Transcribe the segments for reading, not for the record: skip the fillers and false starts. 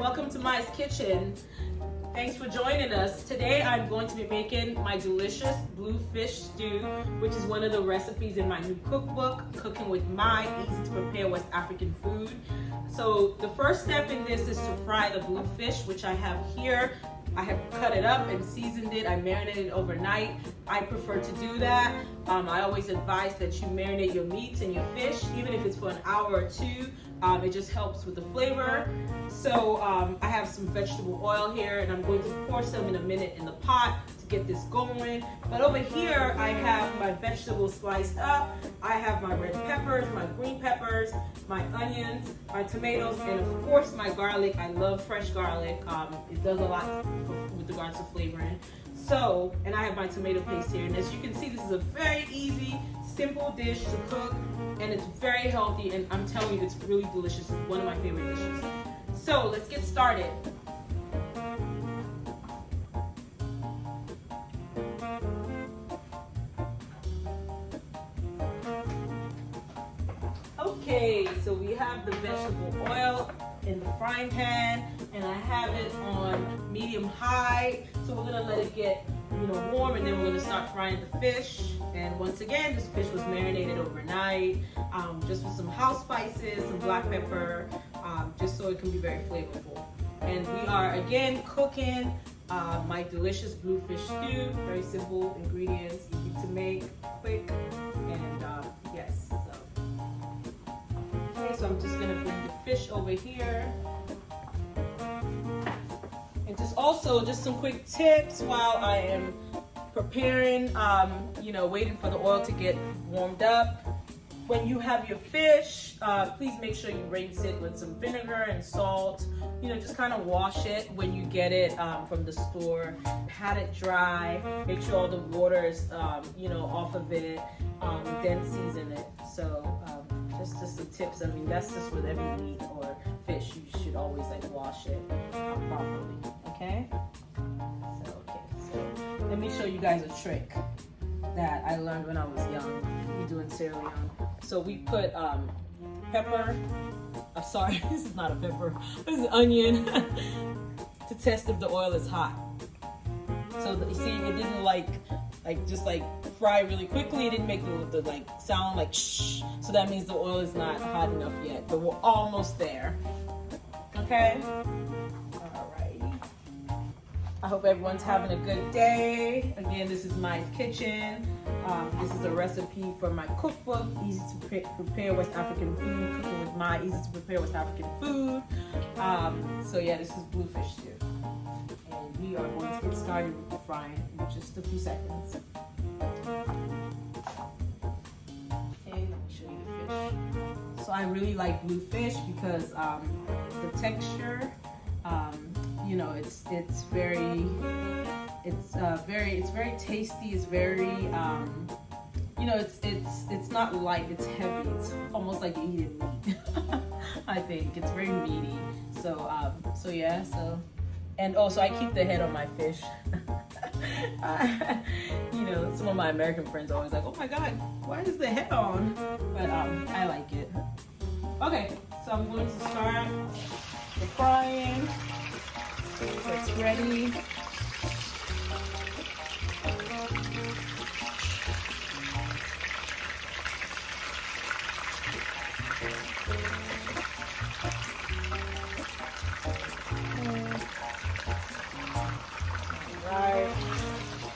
welcome to Mai's Kitchen. Thanks for joining us. Today I'm going to be making my delicious blue fish stew, which is one of the recipes in my new cookbook, Cooking with Mai, Easy to Prepare West African Food. So the first step in this is to fry the blue fish, which I have here. I have cut it up and seasoned it. I marinated it overnight. I prefer to do that. I always advise that you marinate your meats and your fish, even if it's for an hour or two. It just helps with the flavor. So I have some vegetable oil here, and I'm going to pour some in a minute in the pot to get this going. But over here, I have my vegetables sliced up. I have my red peppers, my green peppers, my onions, my tomatoes, and of course my garlic. I love fresh garlic. It does a lot with regards to flavoring. So, and I have my tomato paste here. And as you can see, this is a very easy, simple dish to cook, and it's very healthy, and I'm telling you, it's really delicious. It's one of my favorite dishes. So let's get started. Okay, so we have the vegetable oil in the frying pan, and I have it on medium-high. So we're gonna let it get warm, and then we're gonna start frying the fish. And once again, this fish was marinated overnight, just with some house spices, some black pepper, just so it can be very flavorful. And we are again cooking my delicious blue fish stew. Very simple ingredients, easy to make, quick, and yes. Okay, so I'm just gonna bring the fish over here. And just some quick tips while I am preparing, waiting for the oil to get warmed up. When you have your fish, please make sure you rinse it with some vinegar and salt. Just kind of wash it when you get it from the store. Pat it dry. Make sure all the water is, off of it. Then season it. So just some tips. I mean, that's just with every meat or fish. You should always wash it properly. Okay. So let me show you guys a trick that I learned when I was young. We doing Sierra Leone. So we put pepper. Sorry, this is not a pepper. This is onion to test if the oil is hot. So you see, it didn't just fry really quickly. It didn't make the sound like shh. So that means the oil is not hot enough yet. But we're almost there. Okay. I hope everyone's having a good day. Again, this is Mai's Kitchen. This is a recipe from my cookbook, Easy to Prepare West African Food, Cooking with Mai, Easy to Prepare West African Food. So yeah, this is blue fish stew. And we are going to get started with the frying in just a few seconds. Okay, let me show you the fish. So I really like blue fish because the texture, it's very tasty. It's very, it's not light. It's heavy. It's almost like eating meat. I think it's very meaty. So yeah. So, and also I keep the head on my fish. Some of my American friends are always like, "Oh my God, why is the head on?" But I like it. Okay, so I'm going to start the frying. So it's ready. Alright,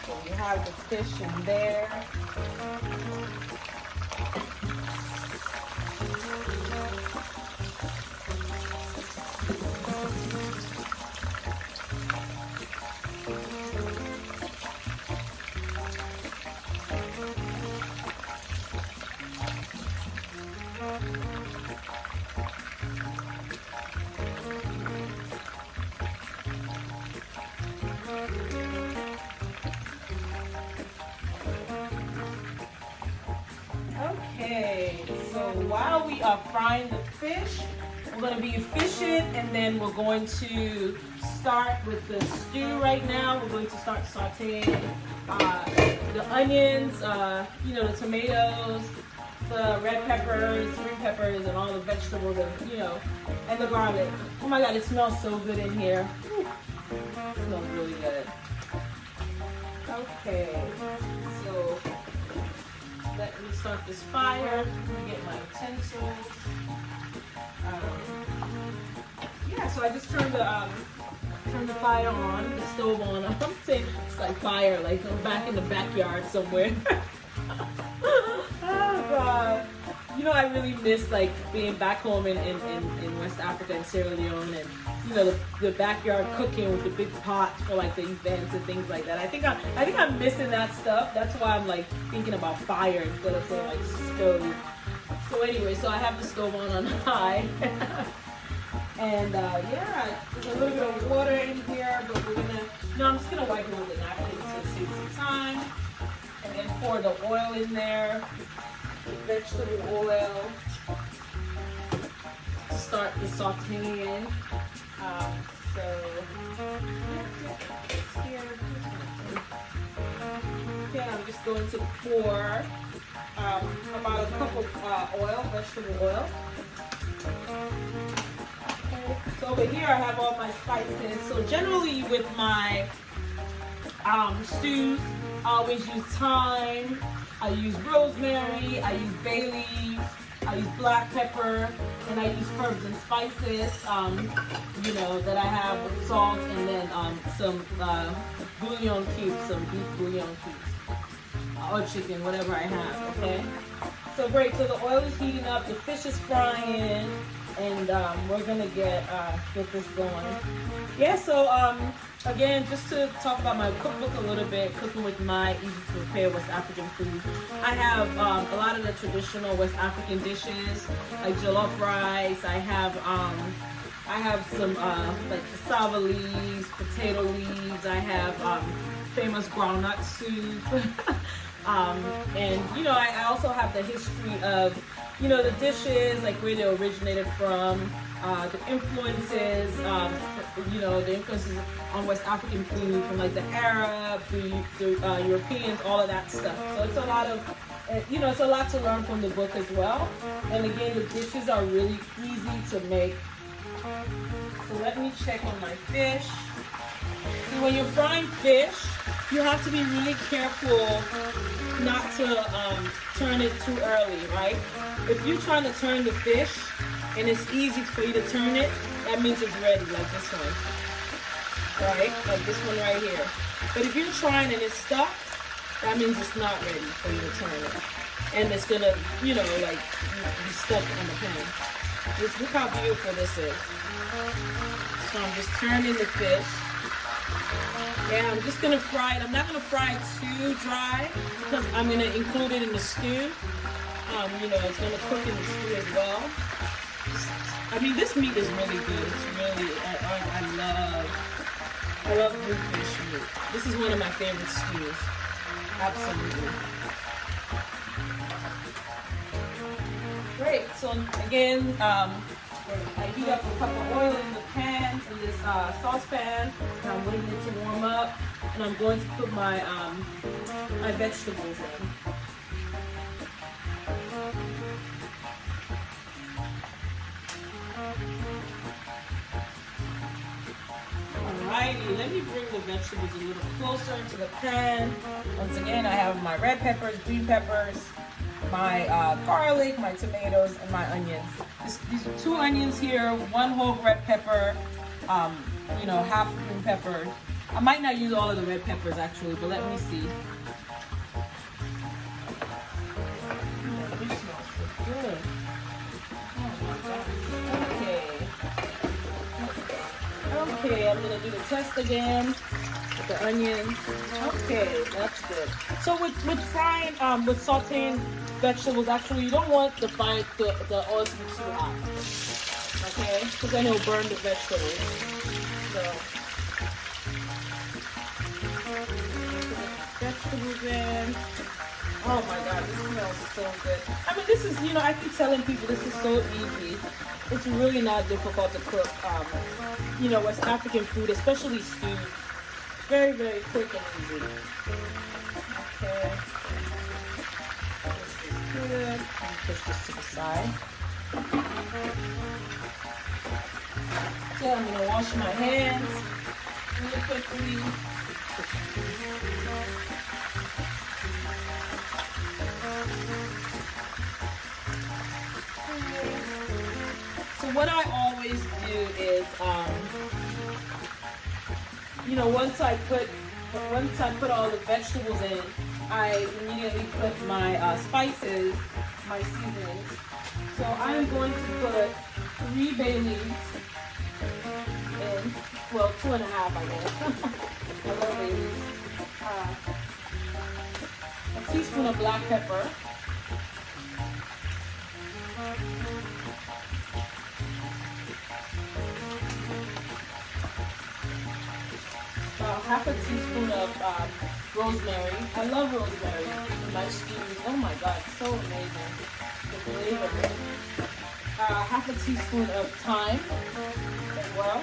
so we have the fish in there. Okay, so while we are frying the fish, we're going to be efficient, and then we're going to start with the stew right now. We're going to start sauteing the onions, the tomatoes, the red peppers, green peppers, and all the the vegetables and, and the garlic. Oh my God, it smells so good in here. Whew. It smells really good. Okay, so let me start this fire. Let me get my utensils. Yeah, so I just turned the fire on, the stove on. I'm saying it's like fire, like I'm back in the backyard somewhere. Oh God. I really miss like being back home in West Africa and Sierra Leone, and the backyard cooking with the big pots for like the events and things like that. I think I'm missing that stuff. That's why I'm like thinking about fire instead of saying like stove. So anyway, so I have the stove on high. And yeah, there's a little bit of water in here, but I'm just gonna wipe it with a napkin to save some time. And then pour the oil in there, vegetable oil, to start the sauteing. Okay, I'm just going to pour about a cup of oil, vegetable oil. So over here I have all my spices. So generally with my stews, I always use thyme, I use rosemary, I use bay leaves, I use black pepper, and I use herbs and spices, that I have with salt, and then some bouillon cubes, some beef bouillon cubes, or chicken, whatever I have, okay? So great, so the oil is heating up, the fish is frying, and we're gonna get this going. Yeah, so again, just to talk about my cookbook a little bit, cooking with Mai, easy to prepare West African food. I have a lot of the traditional West African dishes, like jollof rice. I have some like cassava leaves, potato leaves. I have famous groundnut soup. And I also have the history of the dishes, like where they originated from, the influences, the influences on West African food from like the Arab, the Europeans, all of that stuff. So it's a lot of, it's a lot to learn from the book as well. And again, the dishes are really easy to make. So let me check on my fish. So when you're frying fish, you have to be really careful not to turn it too early, right? If you're trying to turn the fish and it's easy for you to turn it, that means it's ready, like this one, right? Like this one right here. But if you're trying and it's stuck, that means it's not ready for you to turn it. And it's gonna, like be stuck on the pan. Just look how beautiful this is. So I'm just turning the fish. Yeah, I'm just gonna fry it. I'm not gonna fry it too dry because I'm gonna include it in the stew. It's gonna cook in the stew as well. I mean, this meat is really good. It's really, I love blue fish meat. This is one of my favorite stews. Absolutely. Great. So again, I heat up a cup of oil in the pan, in this saucepan, and I'm waiting it to warm up, and I'm going to put my my vegetables in. Alrighty, let me bring the vegetables a little closer to the pan. Once again, I have my red peppers, green peppers, my garlic, my tomatoes, and my onions. These are 2 onions here, 1 whole red pepper, half green pepper. I might not use all of the red peppers actually, but let me see. This smells so good. Oh my gosh. Okay, I'm gonna do the test again with the onions. Okay, that's good. So with frying, with sauteing vegetables, actually you don't want the oil to be too hot. Okay, because then it'll burn the vegetables. So vegetables in. Oh my God, this smells so good. I mean, this is, I keep telling people this is so easy. It's really not difficult to cook, West African food, especially stews. Very, very quick and easy. Okay. This is good. I'll push this to the side. So I'm gonna wash my hands really quickly. So what I always do is, you know, once I put all the vegetables in, I immediately put my spices, my seasonings. So I'm going to put 3 bay leaves in, well, 2.5, I guess. I love bay leaves. A teaspoon of black pepper. About half a teaspoon of rosemary. I love rosemary in my stews. Oh my God, it's so amazing. The flavor. Half a teaspoon of thyme as well.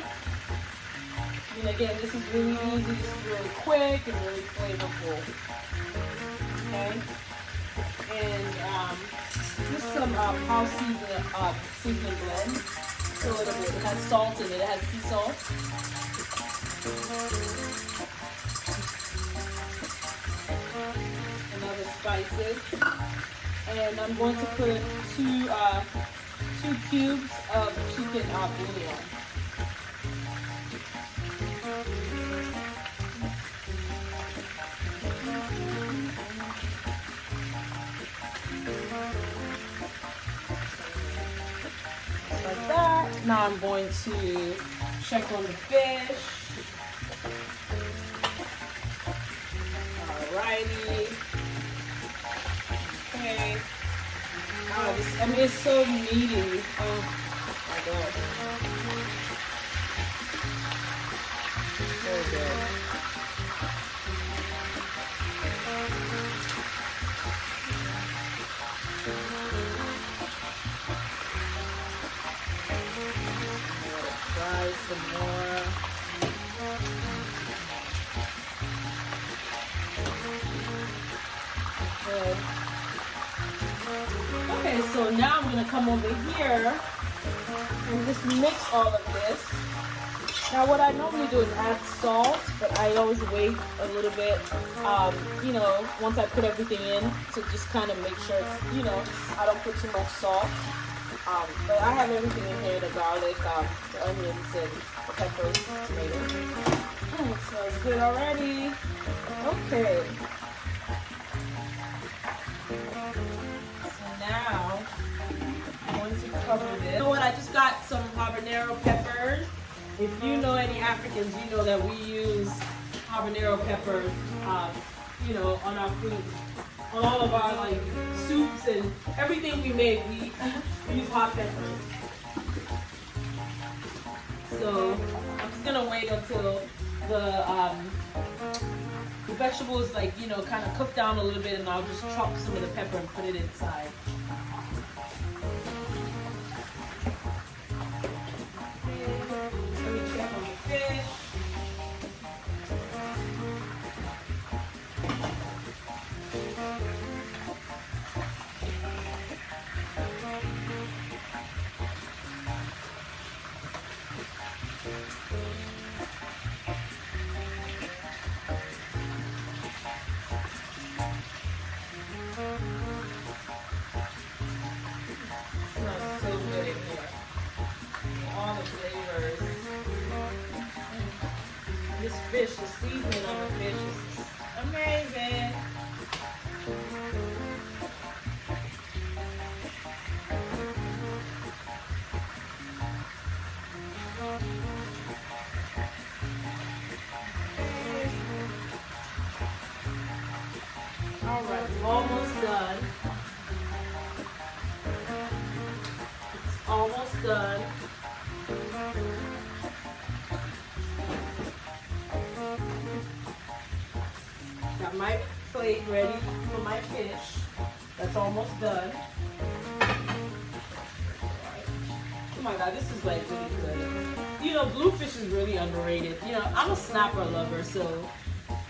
And again, this is really easy. This is really quick and really flavorful. Okay. And just some house seasoning blend. So it has salt in it. It has sea salt. And other spices. And I'm going to put 2 cubes of chicken bouillon. Like that. Now I'm going to check on the fish. Alrighty. Okay. Wow, I mean, it's so meaty. Oh my God. So good. Try some more. Good. Okay, so now I'm going to come over here and just mix all of this. Now what I normally do is add salt, but I always wait a little bit, you know, once I put everything in to just kind of make sure, you know, I don't put too much salt. But I have everything in here, the garlic, the onions, and the peppers, tomatoes. Smells good already. Okay. Now, I'm going to cover this. You know what? I just got some habanero peppers. If you know any Africans, you know that we use habanero peppers, you know, on our food, on all of our like soups and everything we make. We use hot peppers. So I'm just gonna wait until the vegetables, like, you know, kind of cook down a little bit, and I'll just chop some of the pepper and put it inside. Let me check on the fish. Smells so good in here. All the flavors. This fish, the seasoning on the fish is amazing. All right, almost done. It's almost done. Got my plate ready for my fish. That's almost done. Oh my God, this is like really good. You know, bluefish is really underrated. You know, I'm a snapper lover, so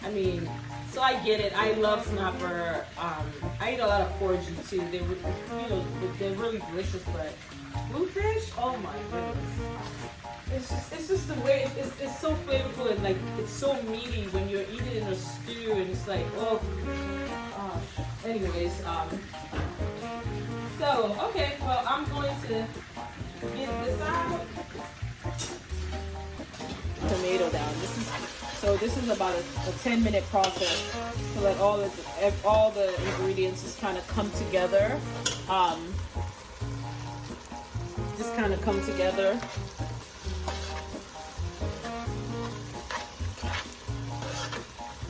I mean, so I get it. I love snapper. I eat a lot of porgy too. They, you know, they're really delicious. But bluefish, oh my goodness, it's just the way it's so flavorful and like it's so meaty when you're eating it in a stew, and it's like, oh gosh. Anyways, so okay, well, I'm going to get this out. Tomato down. This is about a 10-minute process to let all the ingredients just kind of come together. Just kind of come together.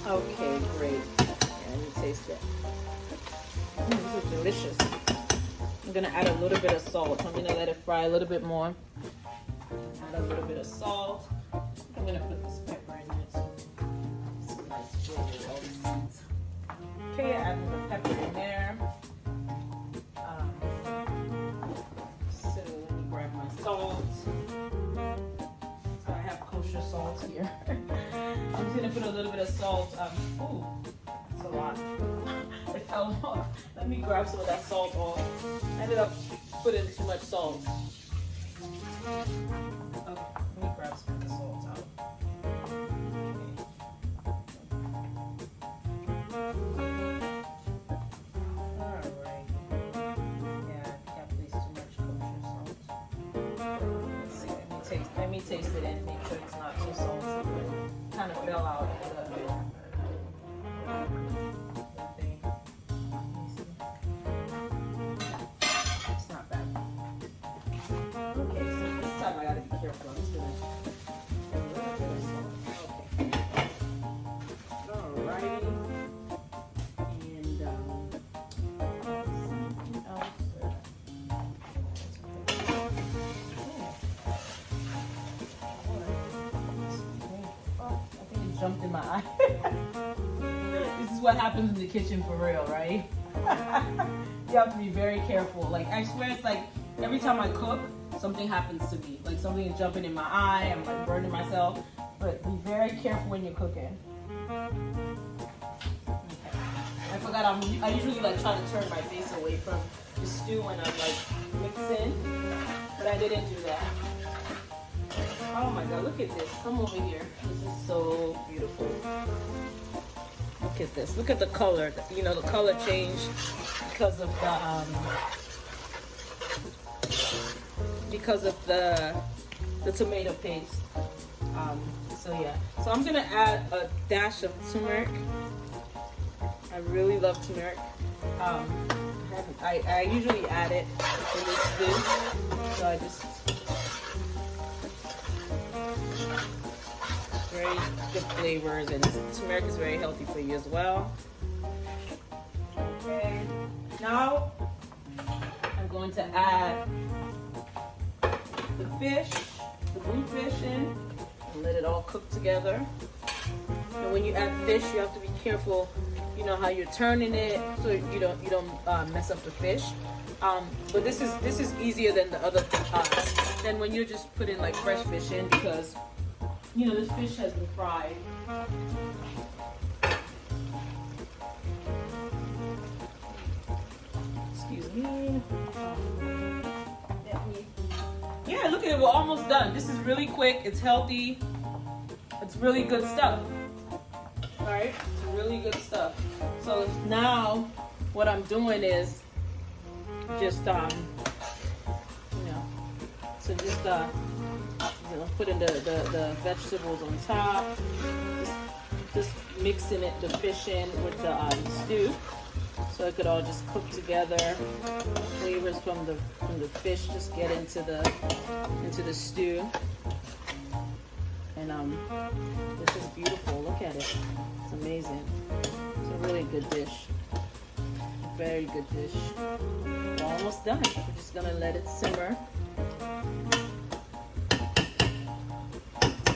Okay, great. Yeah, let me taste it. This is delicious. I'm gonna add a little bit of salt. I'm gonna let it fry a little bit more. Add a little bit of salt. I'm gonna put this pepper in it. Some nice flavor with all the seeds. Okay, add the pepper in there. So let me grab my salt. So I have kosher salt here. I'm just gonna put a little bit of salt. Ooh, that's a lot. It fell off. Let me grab some of that salt off. I ended up putting too much salt. Okay, let me grab some of the salt out. Alright. Yeah, I can't place too much kosher salt. Let's see, let me taste it and make sure it's not too salty. It kind of fell out of the thing. It's not bad. Okay, so this time I gotta be careful. I'm just gonna add a little bit of salt. Okay. Alrighty. And something else. I think it jumped in my eye. This is what happens in the kitchen for real, right? You have to be very careful. Like, I swear it's like every time I cook, something happens to me. Like something is jumping in my eye, I'm like burning myself. But be very careful when you're cooking. Okay. I forgot I usually like try to turn my face away from the stew when I'm like mixing, but I didn't do that. Oh my god, look at this. Come over here. This is so beautiful. Look at this. Look at the color. You know, the color changed because of the tomato paste. So yeah. So I'm gonna add a dash of turmeric. I really love turmeric. I usually add it in this stew. So I just very good flavors, and turmeric is very healthy for you as well. Okay, now I'm going to add the fish, the blue fish in, and let it all cook together. And when you add fish, you have to be careful. You know how you're turning it so you don't mess up the fish. But this is easier than the other than when you're just putting like fresh fish in, because you know this fish has been fried. Excuse me. Yeah, look at it. We're almost done. This is really quick. It's healthy. It's really good stuff. All right, it's really good stuff. So now, what I'm doing is just putting the vegetables on top. Just mixing it, the fish in with the stew, so it could all just cook together. Flavors from the fish just get into the stew. And this is beautiful. Look at it. It's amazing. It's a really good dish. Very good dish. We're almost done. We're just gonna let it simmer.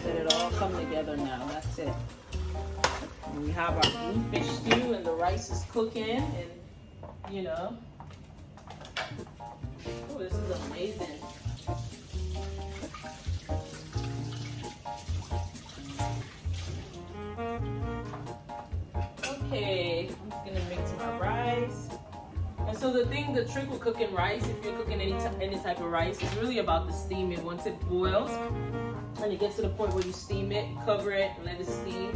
Let it all come together now. That's it. And we have our blue fish stew, and the rice is cooking, and you know. Oh, this is amazing. Okay, I'm just gonna mix my rice. And so the trick with cooking rice, if you're cooking any type of rice, is really about the steaming. Once it boils, and it gets to the point where you steam it, cover it, and let it steam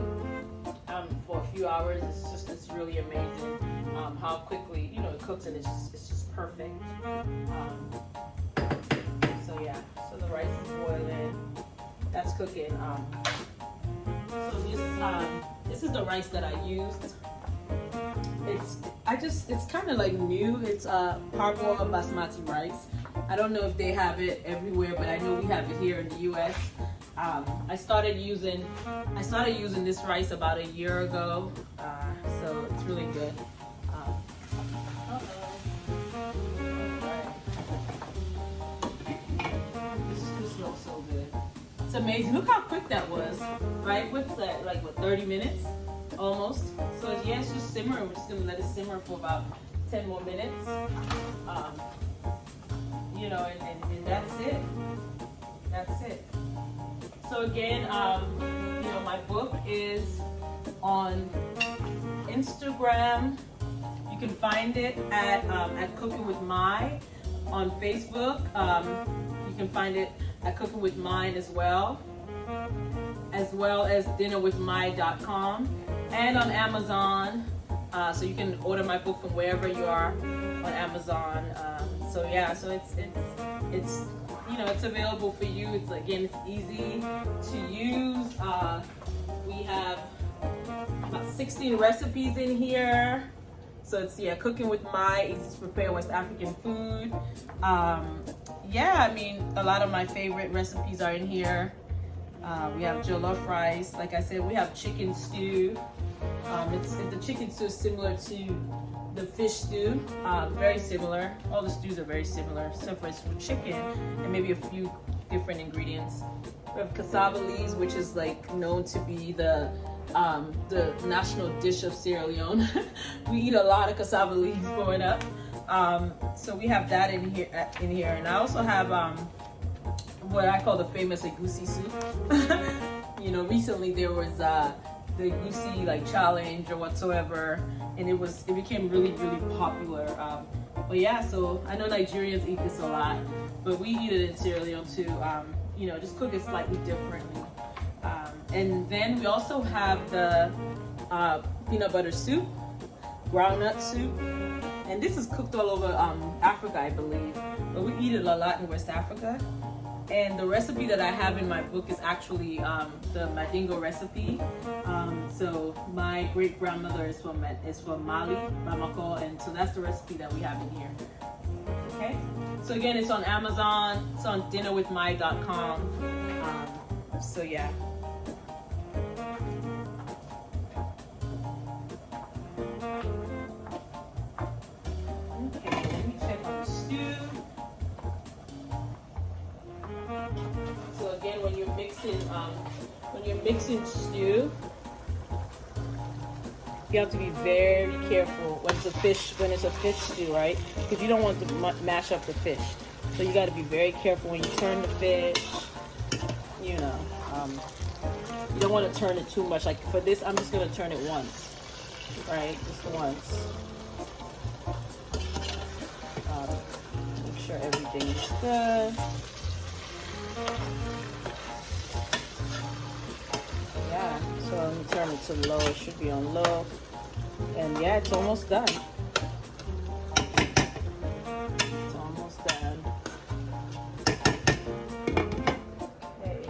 for a few hours. It's really amazing how quickly it cooks, and it's just perfect. So yeah, so the rice is boiling. That's cooking. So this is the rice that I used. It's kind of like new. It's parboiled basmati rice. I don't know if they have it everywhere, but I know we have it here in the U.S. I started using this rice about a year ago, so it's really good. This smells so good. It's amazing. Look how quick that was, right? What's that? Like what? 30 minutes, almost. So yeah, it's just simmering. We're just gonna let it simmer for about 10 more minutes. And that's it. That's it. So again, my book is on Instagram. You can find it at Cooking with Mai. On Facebook, you can find it at Cooking with Mai as well as dinnerwithmai.com, and on Amazon. So you can order my book from wherever you are on Amazon. So it's available for you. It's easy to use. We have about 16 recipes in here. So it's Cooking with Mai, easy to prepare West African food. A lot of my favorite recipes are in here. We have jollof rice. Like I said, we have chicken stew. The chicken stew is similar to the fish stew, very similar. All the stews are very similar, except for it's with chicken and maybe a few different ingredients. We have cassava leaves, which is known to be the national dish of Sierra Leone. We eat a lot of cassava leaves growing up. So we have that in here, and I also have what I call the famous egusi soup. Recently there was the egusi challenge or whatsoever, and it became really popular. So I know Nigerians eat this a lot, but we eat it in Sierra Leone too. Just cook it slightly differently. And then we also have the peanut butter soup, groundnut soup, and this is cooked all over Africa, I believe, but we eat it a lot in West Africa. And the recipe that I have in my book is actually the Mandingo recipe. So my great grandmother is from Mali, Bamako, and so that's the recipe that we have in here. Okay. So again, it's on Amazon. It's on dinnerwithmai.com. So yeah. Okay, let me check on the stew. So again, when you're mixing stew, you have to be very careful when it's a fish stew, right? Because you don't want to mash up the fish. So you got to be very careful when you turn the fish. You don't want to turn it too much. Like for this, I'm just going to turn it once, right? Just once. Make sure everything is good. Yeah, so let me turn it to low. It should be on low. And yeah, it's almost done. It's almost done. Okay.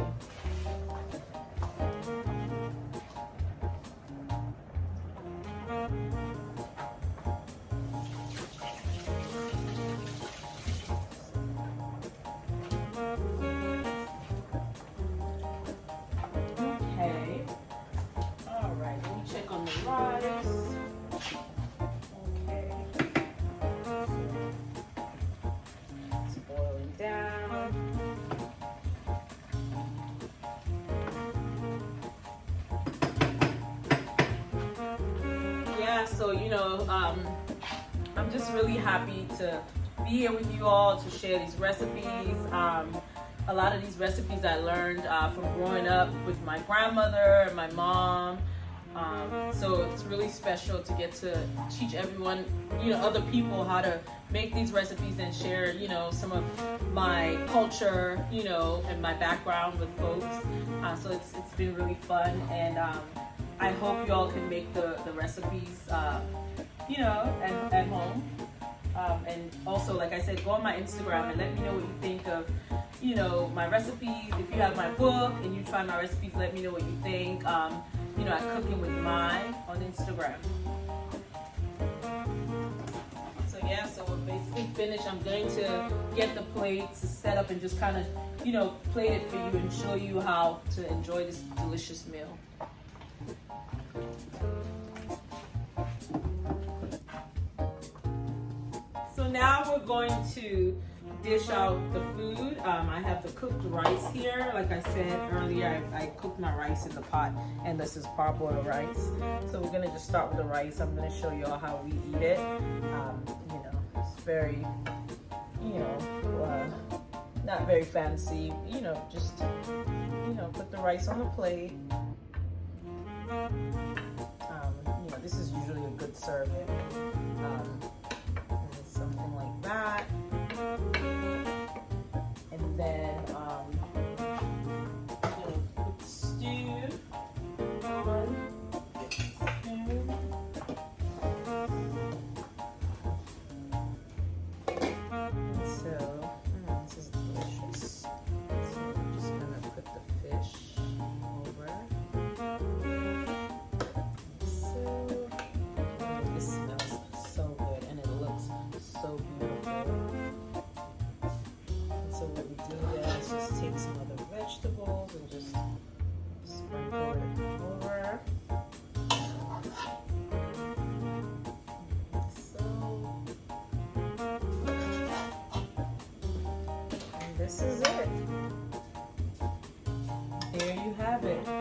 So I'm just really happy to be here with you all to share these recipes. A lot of these recipes I learned from growing up with my grandmother and my mom, So it's really special to get to teach everyone, other people how to make these recipes and share, some of my culture, and my background with folks. So it's been really fun, and I hope y'all can make the recipes, at home. And also, like I said, go on my Instagram and let me know what you think of, my recipes. If you have my book and you try my recipes, let me know what you think. At Cooking with Mai on Instagram. So yeah, so we're basically finished. I'm going to get the plates set up and just kind of, plate it for you and show you how to enjoy this delicious meal. So now we're going to dish out the food. I have the cooked rice here. Like I said earlier, I cooked my rice in the pot, and this is parboiled rice. So we're gonna just start with the rice. I'm gonna show you all how we eat it. It's very, not very fancy. Just, put the rice on the plate. This is usually a good serving. Something like that. And then I'm gonna put the stew on. So this is delicious. So I'm just gonna put the fish over. So this smells so good, and it looks so beautiful. And so what we do there is just take some other vegetables and just sprinkle it over. So, and this is it. There you have it.